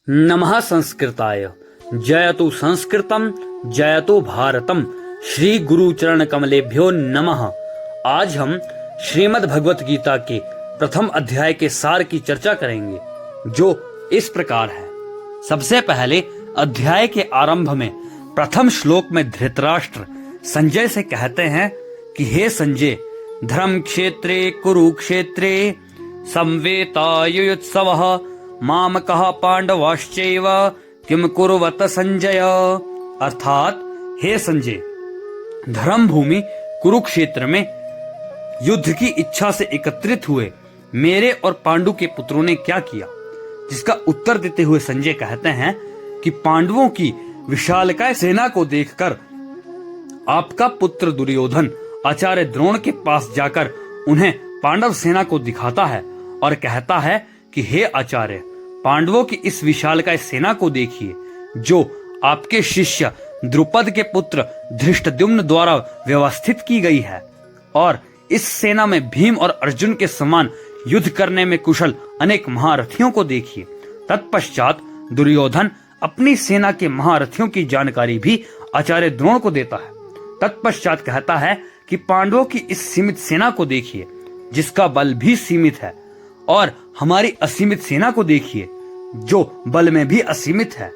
नमः संस्कृताय। जयतु संस्कृतम जयतु भारतम। श्री गुरु चरण कमलेभ्यो नमः। आज हम श्रीमद् भगवत गीता के प्रथम अध्याय के सार की चर्चा करेंगे, जो इस प्रकार है। सबसे पहले अध्याय के आरंभ में प्रथम श्लोक में धृतराष्ट्र संजय से कहते हैं कि हे संजय, धर्म क्षेत्रे कुरुक्षेत्रे संवेतायुत्सवः मामकः पांडवाश्चैव किम कुर्वत संजय। अर्थात हे संजय, धर्म भूमि कुरुक्षेत्र में युद्ध की इच्छा से एकत्रित हुए मेरे और पांडु के पुत्रों ने क्या किया। जिसका उत्तर देते हुए संजय कहते हैं कि पांडवों की विशालकाय सेना को देखकर आपका पुत्र दुर्योधन आचार्य द्रोण के पास जाकर उन्हें पांडव सेना को दिखाता है और कहता है कि हे आचार्य, पांडवों की इस विशालकाय सेना को देखिए, जो आपके शिष्य द्रुपद के पुत्र धृष्टद्युम्न द्वारा व्यवस्थित की गई है, और इस सेना में भीम और अर्जुन के समान युद्ध करने में कुशल अनेक महारथियों को देखिए। तत्पश्चात दुर्योधन अपनी सेना के महारथियों की जानकारी भी आचार्य द्रोण को देता है। तत्पश्चात कहता है कि पांडवों की इस सीमित सेना को देखिए, जिसका बल भी सीमित है, और हमारी असीमित सेना को देखिए, जो बल में भी असीमित है।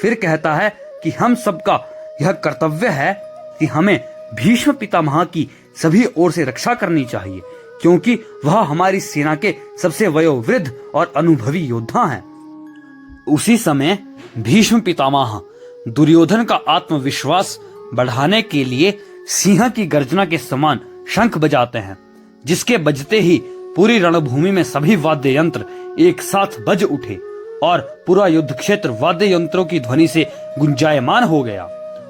फिर कहता है कि हम सबका यह कर्तव्य है कि हमें भीष्म पितामह की सभी ओर से रक्षा करनी चाहिए, क्योंकि वह हमारी सेना के सबसे वयोवृद्ध और अनुभवी योद्धा हैं। उसी समय भीष्म पितामह दुर्योधन का आत्मविश्वास बढ़ाने के लिए सिंह की गर्जना के समान शंख बजाते हैं, जिसके बजते ही पूरी रणभूमि में सभी वाद्य यंत्र एक साथ बज उठे और पूरा युद्ध क्षेत्र वाद्य यंत्रों की ध्वनि से गुंजायमान हो गया।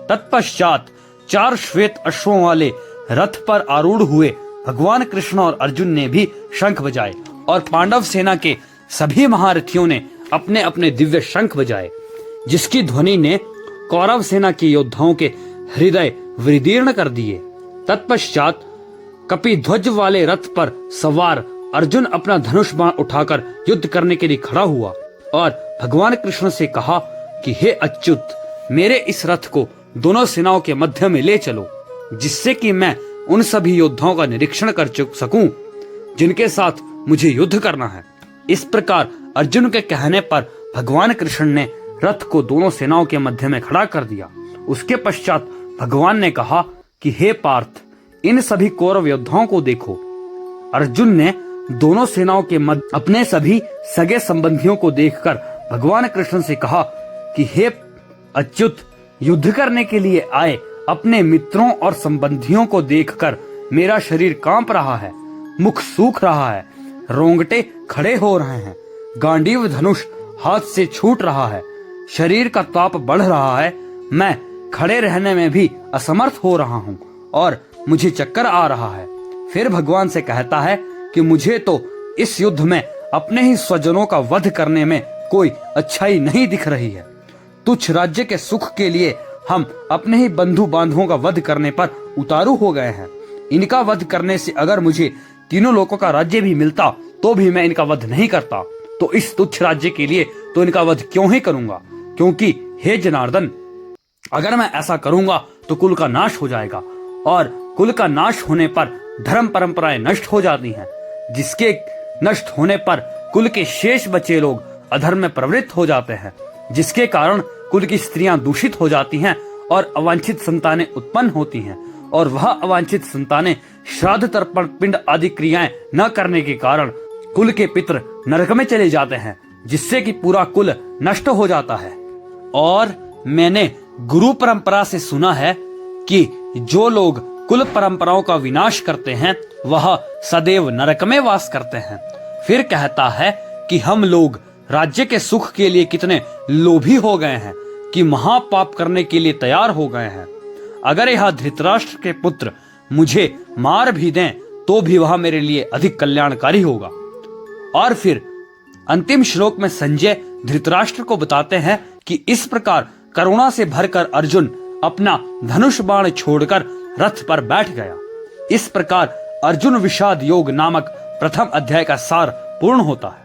तत्पश्चात 4 श्वेत अश्वों वाले रथ पर आरूढ़ हुए भगवान कृष्ण और अर्जुन ने भी शंख बजाए, और पांडव सेना के सभी महारथियों ने अपने अपने दिव्य शंख बजाए, जिसकी ध्वनि ने कौरव सेना के योद्धाओं के हृदय विदीर्ण कर दिए। तत्पश्चात कपिध्वज वाले रथ पर सवार अर्जुन अपना धनुष बाण उठाकर युद्ध करने के लिए खड़ा हुआ और भगवान कृष्ण से कहा कि हे अच्युत, मेरे इस रथ को दोनों सेनाओं के मध्य में ले चलो, जिससे कि मैं उन सभी योद्धाओं का निरीक्षण कर सकूं जिनके साथ मुझे युद्ध करना है। इस प्रकार अर्जुन के कहने पर भगवान कृष्ण ने रथ को दोनों सेनाओं के मध्य में खड़ा कर दिया। उसके पश्चात भगवान ने कहा कि हे पार्थ, इन सभी कौरव योद्धाओं को देखो। अर्जुन ने दोनों सेनाओं के मध्य अपने सभी सगे संबंधियों को देखकर भगवान कृष्ण से कहा कि हे अच्युत, युद्ध करने के लिए आए अपने मित्रों और संबंधियों को देखकर मेरा शरीर कांप रहा है, मुख सूख रहा है, रोंगटे खड़े हो रहे हैं, गांडीव धनुष हाथ से छूट रहा है, शरीर का ताप बढ़ रहा है, मैं खड़े रहने में भी असमर्थ हो रहा हूँ और मुझे चक्कर आ रहा है। फिर भगवान से कहता है कि मुझे तो इस युद्ध में अपने ही स्वजनों का वध करने में कोई अच्छाई नहीं दिख रही है। तुच्छ राज्य के सुख के लिए हम अपने ही बंधु बांधवों का वध करने पर उतारू हो गए हैं। इनका वध करने से अगर मुझे तीनों लोकों का राज्य भी मिलता तो भी मैं इनका वध नहीं करता, तो इस तुच्छ राज्य के लिए तो इनका वध क्यों ही करूंगा, क्योंकि हे जनार्दन, अगर मैं ऐसा करूंगा तो कुल का नाश हो जाएगा, और कुल का नाश होने पर धर्म परंपराएं नष्ट हो जाती हैं, जिसके नष्ट होने पर कुल के शेष बचे लोग अधर्म में प्रवृत्त हो जाते हैं, जिसके कारण कुल की स्त्रियां दूषित हो जाती हैं और अवांछित संतानें उत्पन्न होती हैं, और वह अवांछित संतानें श्राद्ध तर्पण पिंड आदि क्रियाएं न करने के कारण कुल के पितर नरक में चले जाते हैं, जिससे कि पूरा कुल नष्ट हो जाता है। और मैंने गुरु परंपरा से सुना है कि जो लोग कुल परंपराओं का विनाश करते हैं वह सदैव नरक में वास करते हैं। फिर कहता है कि हम लोग राज्य के सुख के लिए कितने लोभी हो गए हैं कि महापाप करने के लिए तैयार हो गए हैं। अगर यह धृतराष्ट्र के पुत्र मुझे मार भी दें तो भी वह मेरे लिए अधिक कल्याणकारी होगा। और फिर अंतिम श्लोक में संजय धृतराष्ट्र को बताते हैं कि इस प्रकार करुणा से भरकर अर्जुन अपना धनुष बाण छोड़कर रथ पर बैठ गया। इस प्रकार अर्जुन विषाद योग नामक प्रथम अध्याय का सार पूर्ण होता है।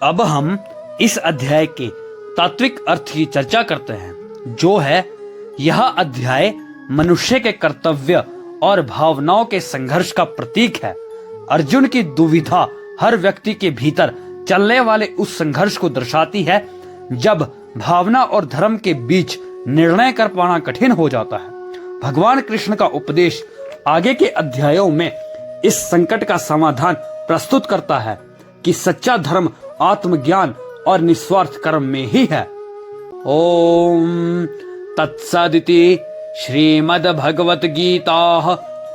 अब हम इस अध्याय के तात्विक अर्थ की चर्चा करते हैं, जो है यह अध्याय मनुष्य के कर्तव्य और भावनाओं के संघर्ष का प्रतीक है। अर्जुन की दुविधा हर व्यक्ति के भीतर चलने वाले उस संघर्ष को दर्शाती है जब भावना और धर्म के बीच निर्णय कर पाना कठिन हो जाता है। भगवान कृष्ण का उपदेश आगे के अध्यायों में इस संकट का समाधान प्रस्तुत करता है कि सच्चा धर्म आत्मज्ञान और निस्वार्थ कर्म में ही है। ओम तत्सदिति श्रीमद् भगवत गीता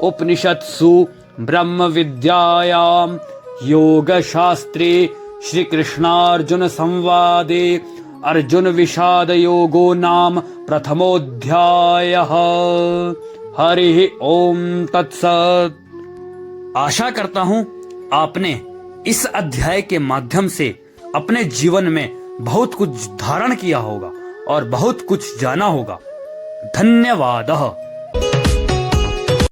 उपनिषत्सु ब्रह्म विद्यायां योग शास्त्रे श्री कृष्णार्जुन संवादे अर्जुन विषाद योगो नाम प्रथमोऽध्यायः। हरि ओम तत्सत्। आशा करता हूं आपने इस अध्याय के माध्यम से अपने जीवन में बहुत कुछ धारण किया होगा और बहुत कुछ जाना होगा। धन्यवाद।